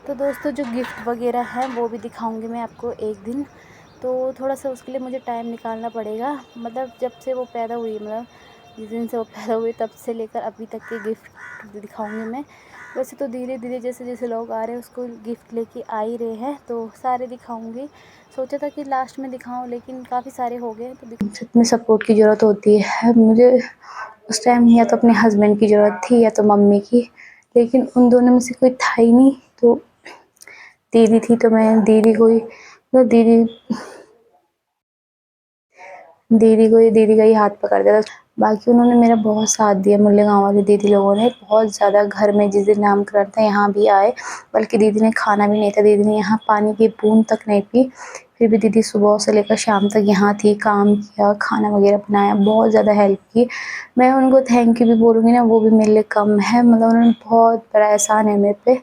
तो दोस्तों जो गिफ्ट वगैरह हैं वो भी दिखाऊंगी मैं आपको एक दिन। तो थोड़ा सा उसके लिए मुझे टाइम निकालना पड़ेगा। मतलब जब से वो पैदा हुई, मतलब जिस दिन से वो पैदा हुई तब से लेकर अभी तक के गिफ्ट दिखाऊंगी मैं। वैसे तो धीरे धीरे जैसे जैसे लोग आ रहे हैं उसको गिफ्ट लेके आ ही रहे हैं, तो सारे दिखाऊंगी। सोचा था कि लास्ट में दिखाऊं, लेकिन काफ़ी सारे हो गए तो सच में सपोर्ट की ज़रूरत होती है मुझे। उस टाइम या तो अपने हस्बैंड की ज़रूरत थी या तो मम्मी की, लेकिन उन दोनों में से कोई था ही नहीं। तो दीदी थी, तो मैं दीदी को ही, तो दीदी का ही हाथ पकड़ दिया था। बाकी उन्होंने मेरा बहुत साथ दिया। मुल्ले गाँव वाली दीदी लोगों ने बहुत ज़्यादा, घर में जिस दिन नामकरण था यहाँ भी आए, बल्कि दीदी ने खाना भी नहीं था, दीदी ने यहाँ पानी की बूंद तक नहीं पी। फिर भी दीदी सुबह से लेकर शाम तक यहाँ थी, काम किया, खाना वगैरह बनाया, बहुत ज़्यादा हेल्प की। मैं उनको थैंक यू भी बोलूँगी ना, वो भी मेरे लिए कम है। मतलब उन्होंने बहुत बड़ा एहसान है मेरे पे,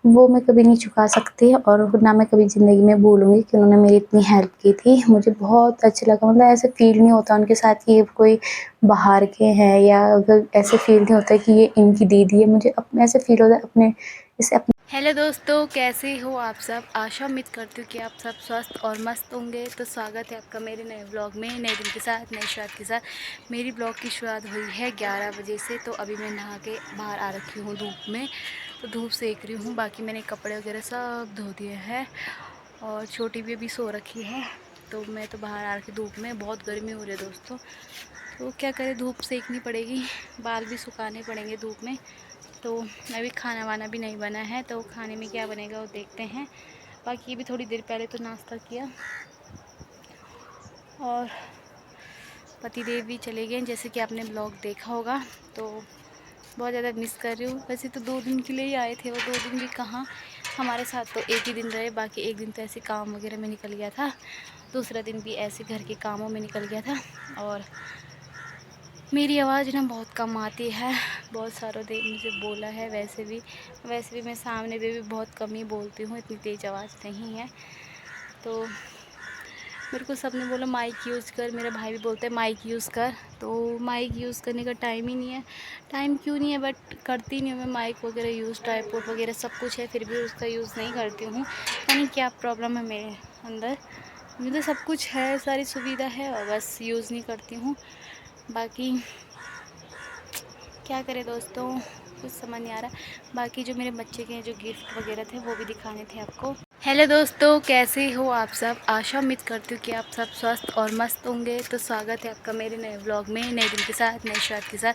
वो मैं कभी नहीं चुका सकती, और ना मैं कभी ज़िंदगी में भूलूँगी कि उन्होंने मेरी इतनी हेल्प की थी। मुझे बहुत अच्छा लगा। मतलब ऐसे फ़ील नहीं होता उनके साथ कि ये कोई बाहर के हैं, या अगर ऐसे फ़ील नहीं होता कि ये इनकी दीदी है। मुझे ऐसे फ़ील होता है अपने जैसे अपने। हेलो दोस्तों, कैसे हो आप सब? आशा उम्मीद करती हूँ कि आप सब स्वस्थ और मस्त होंगे। तो स्वागत है आपका मेरे नए ब्लॉग में, नए दिन के साथ, नए स्वाद के साथ। मेरी ब्लॉग की शुरुआत हुई है 11 बजे से। तो अभी मैं नहा के बाहर आ रखी हूँ धूप में, तो धूप सेक रही हूँ। बाकी मैंने कपड़े वगैरह सब धो दिए हैं, और छोटी भी अभी सो रखी है। तो मैं तो बाहर आ रखी धूप में, बहुत गर्मी हो रही है दोस्तों। तो क्या करें, धूप सेकनी पड़ेगी, बाल भी सुखाने पड़ेंगे धूप में। तो अभी खाना वाना भी नहीं बना है, तो खाने में क्या बनेगा वो देखते हैं। बाकी भी थोड़ी देर पहले तो नाश्ता किया, और पतिदेव भी चले गए जैसे कि आपने ब्लॉग देखा होगा। तो बहुत ज़्यादा मिस कर रही हूँ। वैसे तो 2 दिन के लिए ही आए थे, वो 2 दिन भी कहाँ हमारे साथ, तो एक ही दिन रहे। बाकी एक दिन तो ऐसे काम वगैरह में निकल गया था, दूसरा दिन भी ऐसे घर के कामों में निकल गया था। और मेरी आवाज़ ना बहुत कम आती है, बहुत सारों ने मुझे बोला है। वैसे भी मैं सामने भी बहुत कम ही बोलती हूँ, इतनी तेज़ आवाज़ नहीं है। तो मेरे को सबने बोला माइक यूज़ कर, मेरा भाई भी बोलता है माइक यूज़ कर। तो माइक यूज़ करने का टाइम ही नहीं है। टाइम क्यों नहीं है, बट करती नहीं हूँ मैं माइक वगैरह यूज़। ट्राइपॉड वगैरह सब कुछ है, फिर भी उसका यूज़ नहीं करती हूँ। पता नहीं क्या प्रॉब्लम है मेरे अंदर। मुझे सब कुछ है, सारी सुविधा है, और बस यूज़ नहीं करती हूँ। बाकी क्या करें दोस्तों, कुछ समझ नहीं आ रहा। बाकी जो मेरे बच्चे के जो गिफ्ट वगैरह थे वो भी दिखाने थे आपको। हेलो दोस्तों, कैसे हो आप सब? आशा उम्मीद करती हूँ कि आप सब स्वस्थ और मस्त होंगे। तो स्वागत है आपका मेरे नए ब्लॉग में, नए दिन के साथ, नए स्वाद के साथ।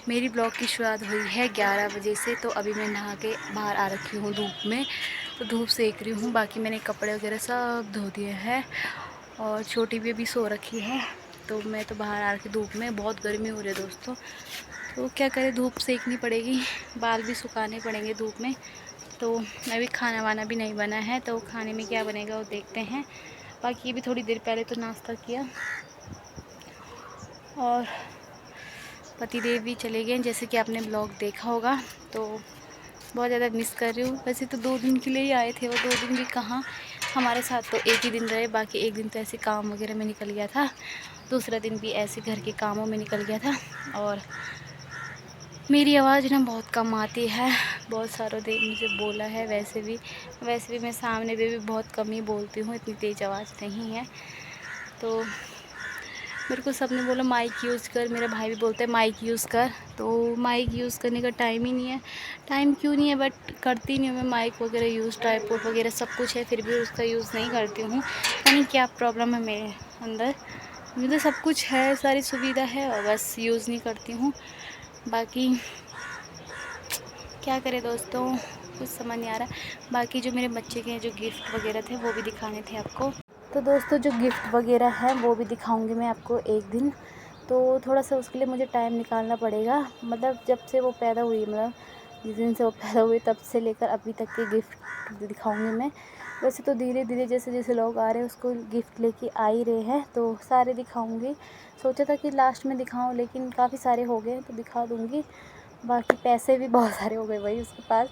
मेरी ब्लॉग की शुरुआत हुई है 11 बजे से। तो अभी मैं नहा के बाहर आ रखी हूँ धूप में, तो धूप सेक रही हूँ। बाकी मैंने कपड़े वगैरह सब धो दिए हैं, और छोटी भी अभी सो रखी है। तो मैं तो बाहर आ रखी धूप में, बहुत गर्मी हो रही है दोस्तों। तो क्या करें, धूप सेकनी पड़ेगी, बाल भी सुखाने पड़ेंगे धूप में। तो अभी खाना वाना भी नहीं बना है, तो खाने में क्या बनेगा वो देखते हैं। बाकी भी थोड़ी देर पहले तो नाश्ता किया, और पतिदेव भी चले गए जैसे कि आपने ब्लॉग देखा होगा। तो बहुत ज़्यादा मिस कर रही हूँ। वैसे तो 2 दिन के लिए ही आए थे, वो 2 दिन भी कहाँ हमारे साथ, तो एक ही दिन रहे। बाकी एक दिन तो ऐसे काम वगैरह में निकल गया था, दूसरा दिन भी ऐसे घर के कामों में निकल गया था। और मेरी आवाज़ ना बहुत कम आती है, बहुत सारों ने मुझे बोला है। वैसे भी मैं सामने भी बहुत कम ही बोलती हूँ, इतनी तेज़ आवाज़ नहीं है। तो मेरे को सबने बोला माइक यूज़ कर, मेरा भाई भी बोलता है माइक यूज़ कर। तो माइक यूज़ करने का टाइम ही नहीं है। टाइम क्यों नहीं है, बट करती नहीं हूँ मैं माइक वगैरह यूज़। ट्राइपॉड वगैरह सब कुछ है, फिर भी उसका यूज़ नहीं करती हूँ। पता नहीं क्या प्रॉब्लम है मेरे अंदर। मुझे सब कुछ है, सारी सुविधा है, और बस यूज़ नहीं करती हूँ। बाकी क्या करें दोस्तों, कुछ समझ नहीं आ रहा। बाकी जो मेरे बच्चे के जो गिफ्ट वगैरह थे वो भी दिखाने थे आपको। तो दोस्तों जो गिफ्ट वगैरह हैं वो भी दिखाऊंगी मैं आपको एक दिन। तो थोड़ा सा उसके लिए मुझे टाइम निकालना पड़ेगा। मतलब जब से वो पैदा हुई, मतलब जिस दिन से वो पैदा हुई तब से लेकर अभी तक के गिफ्ट दिखाऊंगी मैं। वैसे तो धीरे धीरे जैसे जैसे लोग आ रहे हैं उसको गिफ्ट लेके आ ही रहे हैं, तो सारे दिखाऊंगी। सोचा था कि लास्ट में दिखाऊं, लेकिन काफ़ी सारे हो गए तो दिखा दूँगी। बाकी पैसे भी बहुत सारे हो गए भाई उसके पास।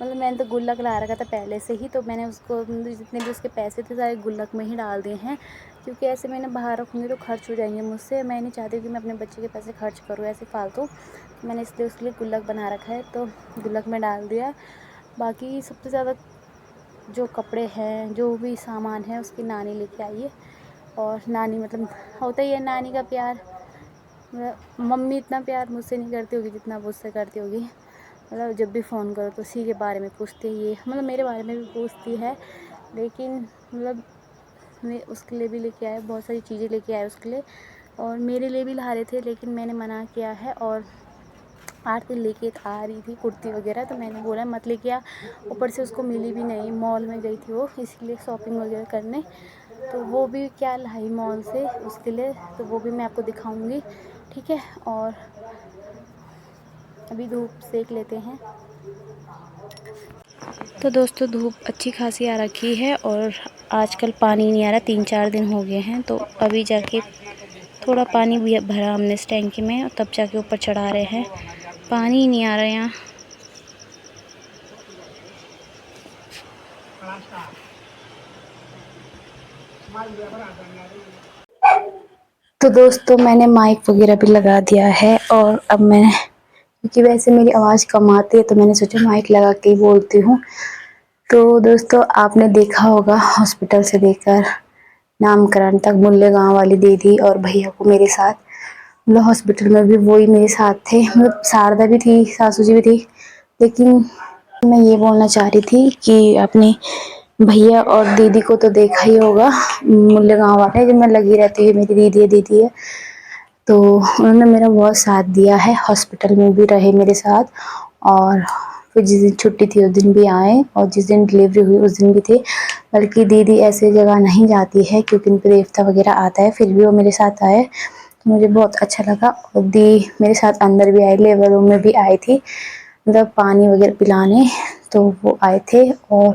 मतलब मैंने तो गुल्लक ला रखा था पहले से ही, तो मैंने उसको जितने भी उसके पैसे थे सारे गुल्लक में ही डाल दिए हैं। क्योंकि ऐसे मैंने बाहर रखूँगी तो खर्च हो जाएंगे मुझसे। मैं नहीं चाहती कि मैं अपने बच्चे के पैसे खर्च करूँ ऐसे फालतू। तो मैंने इसलिए उसके लिए गुल्लक बना रखा है, तो गुल्लक में डाल दिया। बाकी सबसे ज़्यादा जो कपड़े हैं, जो भी सामान है उसकी नानी लेके आई है। और नानी मतलब होता ही है नानी का प्यार, मम्मी इतना प्यार मुझसे नहीं करती होगी जितना वो उससे करती होगी। मतलब जब भी फ़ोन करो तो उसी के बारे में पूछती है, ये मतलब मेरे बारे में भी पूछती है, लेकिन मतलब मैं उसके लिए भी लेके आए, बहुत सारी चीज़ें लेके आए उसके लिए, और मेरे लिए भी ला रहे थे लेकिन मैंने मना किया है। और 8 दिन लेके आ रही थी कुर्ती वगैरह, तो मैंने बोला मत लेके आ। ऊपर से उसको मिली भी नहीं, मॉल में गई थी वो इसलिए शॉपिंग वगैरह करने, तो वो भी क्या लाई मॉल से उसके लिए, तो वो भी मैं आपको दिखाऊंगी, ठीक है। और अभी धूप सेक लेते हैं। तो दोस्तों धूप अच्छी खासी आ रखी है और आजकल पानी नहीं आ रहा, 3-4 दिन हो गए हैं। तो अभी जाके थोड़ा पानी भी भरा हमने इस टैंकी में और तब जाके ऊपर चढ़ा रहे हैं, पानी ही नहीं आ रहा यहाँ। तो दोस्तों मैंने माइक वगैरह भी लगा दिया है, और अब मैं, क्योंकि वैसे मेरी आवाज़ कम आती है तो मैंने सोचा माइक लगा के ही बोलती हूँ। तो दोस्तों आपने देखा होगा हॉस्पिटल से लेकर नामकरण तक मुल्ले गांव वाली दीदी और भैया को मेरे साथ, मतलब हॉस्पिटल में भी वही मेरे साथ थे। मतलब शारदा भी थी, सासू जी भी थी, लेकिन मैं ये बोलना चाह रही थी कि अपने भैया और दीदी को तो देखा ही होगा, मुल्ले गांव वाले, जब मैं लगी रहती है मेरी दीदी है दीदी है, तो उन्होंने मेरा बहुत साथ दिया है, हॉस्पिटल में भी रहे मेरे साथ। और फिर जिस दिन छुट्टी थी उस दिन भी आए, और जिस दिन डिलीवरी हुई उस दिन भी थे। बल्कि दीदी ऐसी जगह नहीं जाती है क्योंकि उन पर देवता वगैरह आता है, फिर भी वो मेरे साथ आए, तो मुझे बहुत अच्छा लगा। और दी मेरे साथ अंदर भी आई, लेबर रूम में भी आई थी, मतलब पानी वगैरह पिलाने, तो वो आए थे। और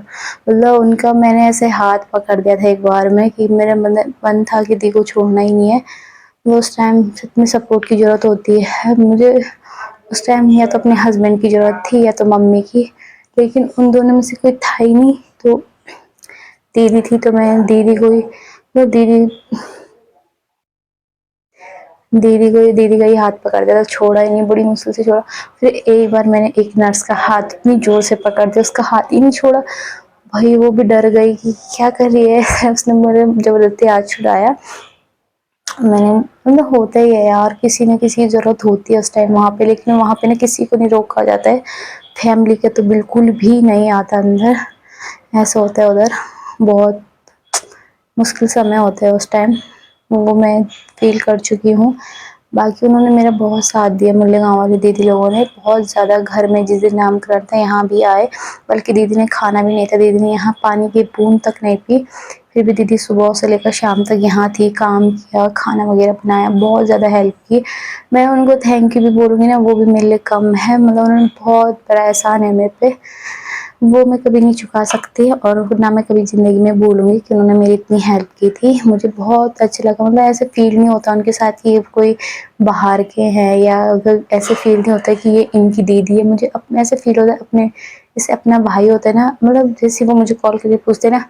मतलब उनका मैंने ऐसे हाथ पकड़ दिया था एक बार में, कि मेरा मन था कि दी को छोड़ना ही नहीं है। वो उस टाइम इतनी सपोर्ट की ज़रूरत होती है मुझे, उस टाइम या तो अपने हस्बैंड की ज़रूरत थी या तो मम्मी की, लेकिन उन दोनों में से कोई था ही नहीं। तो दीदी थी, तो मैं दीदी को ही, तो दीदी का ही हाथ पकड़ दिया था, छोड़ा ही नहीं, बड़ी मुश्किल से छोड़ा। फिर एक बार मैंने एक नर्स का हाथ इतनी जोर से पकड़ दिया, उसका हाथ ही नहीं छोड़ा। भाई वो भी डर गई कि क्या कर रही है उसने मेरे जबरदस्ती हाथ छुड़ाया। मैंने, मतलब होता ही है यार, किसी न किसी की ज़रूरत होती है उस टाइम वहाँ पे, लेकिन वहाँ पे ना किसी को नहीं रोका जाता है, फैमिली के तो बिल्कुल भी नहीं आता अंदर, ऐसा होता है उधर। बहुत मुश्किल समय होता है उस टाइम, वो मैं फील कर चुकी हूँ। बाकी उन्होंने मेरा बहुत साथ दिया, मुल्ले गाँव वाली दीदी लोगों ने बहुत ज़्यादा। घर में जिस दिन नामकरण था यहाँ भी आए, बल्कि दीदी ने खाना भी नहीं था, दीदी ने यहाँ पानी की बूंद तक नहीं पी, फिर भी दीदी सुबह से लेकर शाम तक यहाँ थी, काम किया, खाना वगैरह बनाया, बहुत ज़्यादा हेल्प की। मैं उनको थैंक यू भी बोलूँगी ना, वो भी मेरे लिए कम है, मतलब उन्होंने बहुत बड़ा एहसान है मेरे पे, वो मैं कभी नहीं चुका सकती, और ना मैं कभी ज़िंदगी में भूलूँगी कि उन्होंने मेरी इतनी हेल्प की थी। मुझे बहुत अच्छा लगा, मतलब ऐसे फ़ील नहीं होता उनके साथ कि ये कोई बाहर के हैं, या अगर ऐसे फ़ील नहीं होता कि ये इनकी दीदी है। मुझे अपने ऐसे फ़ील होता है अपने, जैसे अपना भाई होता है ना, मतलब जैसे वो मुझे कॉल करके पूछते हैं ना,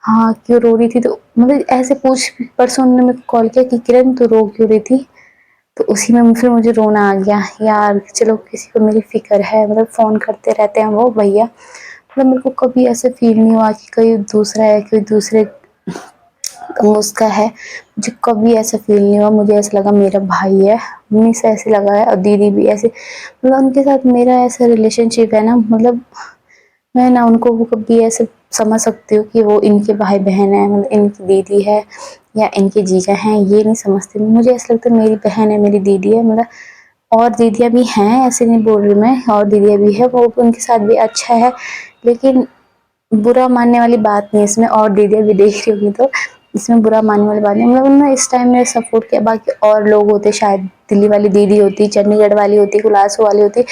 हाँ क्यों रो रही थी, तो मतलब ऐसे पूछ, परसों उन्होंने मेरे को कॉल किया कि किरण तू रो क्यों रही थी, तो उसी में फिर मुझे रोना आ गया यार, चलो किसी को मेरी फ़िक्र है, मतलब फ़ोन करते रहते हैं वो भैया। मतलब मेरे को कभी ऐसे फ़ील नहीं हुआ कि कोई दूसरा है, कोई दूसरे उसका है, मुझे कभी ऐसा फ़ील नहीं हुआ। मुझे ऐसा लगा मेरा भाई है, मम्मी से ऐसे लगा है, और दीदी भी ऐसे, मतलब उनके साथ मेरा ऐसा रिलेशनशिप है ना, मतलब मैं ना उनको वो कभी ऐसे समझ सकती हूँ कि वो इनके भाई बहन है, मतलब इनकी दीदी है या इनके जीजा हैं, ये नहीं समझती। मुझे ऐसा लगता है मेरी बहन है, मेरी दीदी है, मतलब और दीदियाँ भी हैं, ऐसे नहीं बोल रही मैं, और दीदियाँ भी है, वो उनके साथ भी अच्छा है, लेकिन बुरा मानने वाली बात नहीं है इसमें। और दीदियाँ भी देख रही होंगी तो इसमें बुरा मानने वाली बात नहीं, मतलब उन्होंने इस टाइम में सपोर्ट किया। बाकी और लोग होते, शायद दिल्ली वाली दीदी होती, चंडीगढ़ वाली होती, कुलासो वाली होती,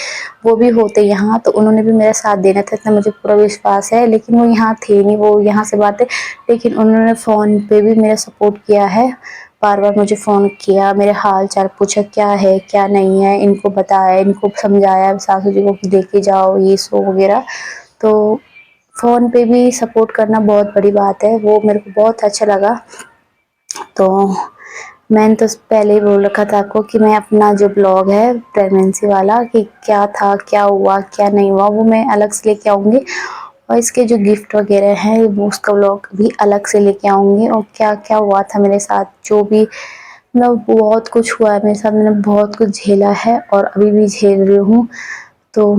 वो भी होते यहाँ, तो उन्होंने भी मेरा साथ देना था, इतना मुझे पूरा विश्वास है। लेकिन वो यहाँ थे नहीं, वो यहाँ से बात है, लेकिन उन्होंने फ़ोन पे भी मेरा सपोर्ट किया है, बार बार मुझे फ़ोन किया, मेरे हाल चाल पूछा, क्या है क्या नहीं है, इनको बताया, इनको समझाया, सासू जी को लेके जाओ ये सो वगैरह। तो फ़ोन पे भी सपोर्ट करना बहुत बड़ी बात है, वो मेरे को बहुत अच्छा लगा। तो मैंने तो पहले ही बोल रखा था आपको कि मैं अपना जो ब्लॉग है प्रेगनेंसी वाला, कि क्या था, क्या हुआ, क्या नहीं हुआ, वो मैं अलग से लेके आऊँगी। और इसके जो गिफ्ट वगैरह हैं वो उसका व्लॉग भी अलग से लेके आऊँगी। और क्या-क्या हुआ था मेरे साथ, जो भी मतलब बहुत कुछ हुआ है मेरे साथ, मैंने बहुत कुछ झेला है और अभी भी झेल रही हूँ। तो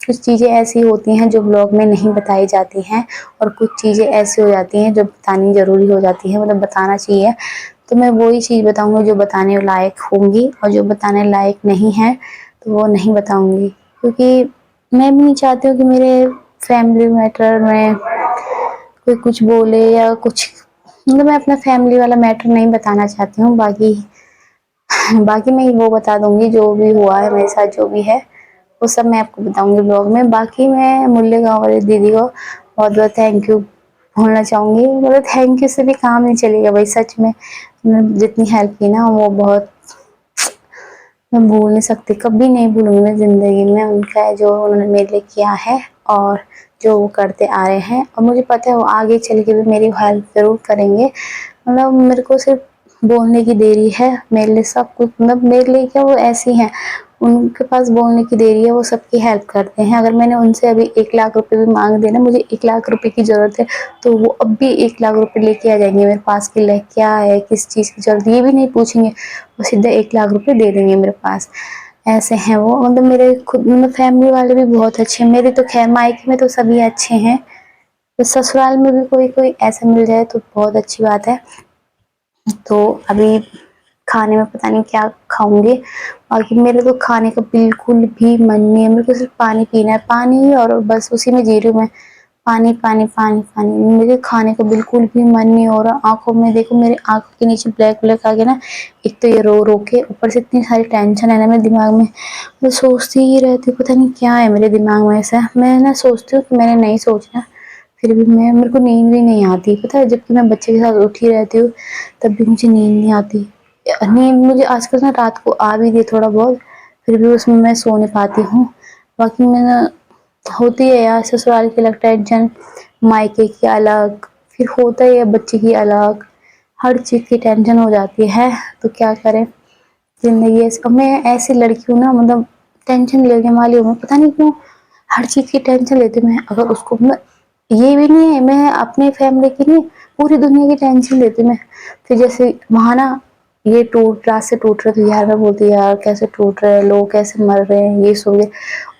कुछ चीज़ें ऐसी होती हैं जो व्लॉग में नहीं बताई जाती हैं, और कुछ चीज़ें ऐसी हो जाती हैं जो बतानी ज़रूरी हो जाती है, मतलब बताना चाहिए। तो मैं वही चीज़ बताऊँगी जो बताने लायक होंगी, और जो बताने लायक नहीं है तो वो नहीं बताऊँगी। क्योंकि मैं भी नहीं चाहती हूँ कि मेरे फैमिली मैटर में कोई कुछ बोले या कुछ, मतलब मैं अपना फैमिली वाला मैटर नहीं बताना चाहती हूँ। बाकी बाकी मैं वो बता दूँगी जो भी हुआ है मेरे साथ, जो भी है वो सब मैं आपको बताऊँगी ब्लॉग में। बाकी मैं मुल्ले गाँव वाली दीदी को बहुत-बहुत थैंक यू बोलना चाहूँगी। मतलब थैंक यू से भी काम नहीं चलेगा भाई, सच में जितनी हेल्प की ना वो बहुत, मैं भूल नहीं सकती, कभी नहीं भूलूँगी मैं ज़िंदगी में उनका जो उन्होंने मेरे लिए किया है और जो वो करते आ रहे हैं। और मुझे पता है वो आगे चल के भी मेरी हेल्प ज़रूर करेंगे। मतलब मेरे को सिर्फ बोलने की देरी है, मेरे लिए सब कुछ, मतलब मेरे लिए क्या, वो ऐसी हैं, उनके पास बोलने की देरी है, वो सबकी हेल्प करते हैं। अगर मैंने उनसे अभी 1 लाख रुपए भी माँग दिए ना, मुझे 1 लाख रुपए की ज़रूरत है, तो वो अब भी 1 लाख रुपए लेके आ जाएँगे मेरे पास कि ले क्या है, किस चीज़ की ज़रूरत है, ये भी नहीं पूछेंगे, वो सीधा 1 लाख रुपए दे देंगे मेरे पास। ऐसे हैं वो, मतलब मेरे खुद मतलब फैमिली वाले भी बहुत अच्छे हैं। मेरे तो ख़ैर मायके में तो सभी अच्छे हैं, तो ससुराल में भी कोई-कोई ऐसा मिल जाए तो बहुत अच्छी बात है। तो अभी खाने में पता नहीं क्या खाऊँगी। बाकी मेरे तो खाने का बिल्कुल भी मन नहीं है, मेरे को सिर्फ़ पानी पीना है, पानी, और बस उसी में जी रही हूँ मैं। पानी, पानी, पानी, पानी, मुझे खाने का बिल्कुल भी मन नहीं हो रहा। आँखों में देखो, मेरी आँखों के नीचे ब्लैक-ब्लैक आ गया ना, एक तो ये रो-रो के, ऊपर से इतनी सारी टेंशन है ना मेरे दिमाग में। मैं सोचती ही रहती हूँ, पता नहीं क्या है मेरे दिमाग में ऐसा। मैं ना सोचती हूँ कि मैंने नहीं सोचना, फिर भी मेरे को नींद भी नहीं आती, पता है? जबकि मैं बच्चे के साथ उठी रहती हूँ, तब भी मुझे नींद नहीं आती। नींद मुझे आजकल ना रात को आ भी रही है थोड़ा बहुत, फिर भी उसमें मैं सो नहीं पाती हूँ। बाकी मैं ना, होती है यार ससुराल की अलग टेंशन, मायके की अलग, फिर होता ही है बच्चे की अलग, हर चीज़ की टेंशन हो जाती है। तो क्या करें, ज़िंदगी ऐसी। अब मैं ऐसी लड़की हूँ ना, मतलब टेंशन लेने वाली हूँ मैं, पता नहीं क्यों हर चीज़ की टेंशन लेती हूँ मैं। अगर उसको मैं, ये भी नहीं है मैं अपने फैमिली की नहीं, पूरी दुनिया की टेंशन लेती हूँ मैं। फिर जैसे वहाँ ना, ये टूट रात से टूट रहा, तो यार मैं बोलती यार कैसे टूट रहे हैं, लोग कैसे मर रहे हैं, ये सो गए,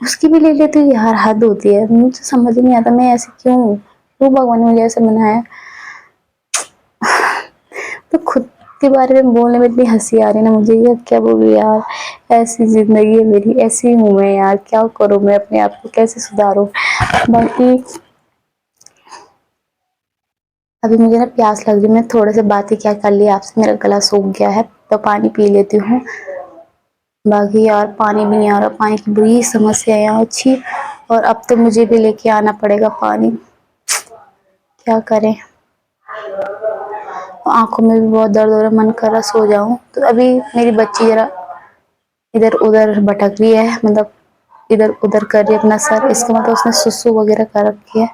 उसकी भी ले लेती हूँ यार, हद होती है। मुझे समझ ही नहीं आता मैं ऐसे क्यों हूँ? क्यों भगवान ने मुझे ऐसे बनाया? तो खुद के बारे में बोलने में इतनी हँसी आ रही है ना मुझे, ये क्या बोलूँ यार, ऐसी ज़िंदगी है मेरी, ऐसी हूँ मैं यार, क्या करूँ मैं, अपने आप को कैसे सुधारूँ? बाकी अभी मुझे ना प्यास लग रही है, मैं थोड़े से बात ही क्या कर ली आपसे, मेरा गला सूख गया है, तो पानी पी लेती हूँ। बाकी यार पानी भी नहीं आ रहा, पानी की बड़ी समस्या है यहाँ अच्छी, और अब तो मुझे भी लेके आना पड़ेगा पानी, क्या करें? आँखों में भी बहुत दर्द हो रहा है, मन कर रहा सो जाऊँ। तो अभी मेरी बच्ची ज़रा इधर-उधर भटक रही है, मतलब इधर-उधर कर रही है अपना सर, इसका मतलब उसने सुसु वगैरह कर रखी है,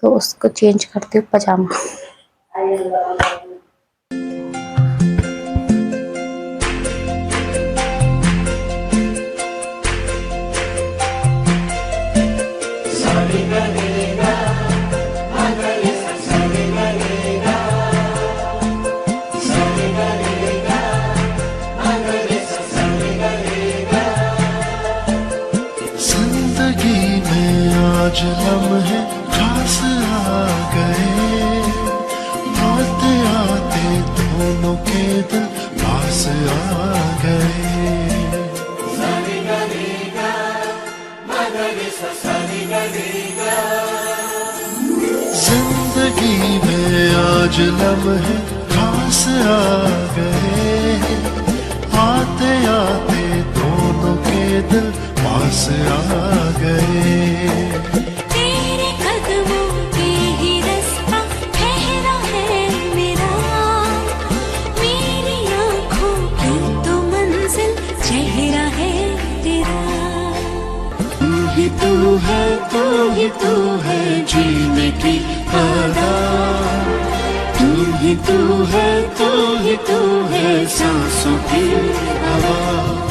तो उसको चेंज करती हूँ पजामा। जिंदगी में आज लम्हे खास आ गए, आते आते दोनों के दिल पास आ गए। जिंदगी में आज लम्हे खास आ गए, आते आते दोनों के दिल पास आ गए। तेरे कदमों पे ही रास्ता ठहरा है मेरा, मेरी आँखों की तो मंजिल चेहरा है तेरा। तू ही तू है, तू ही तू है जीने की आदत, तू ही तू है, तू ही तू है, सांसों की हवा।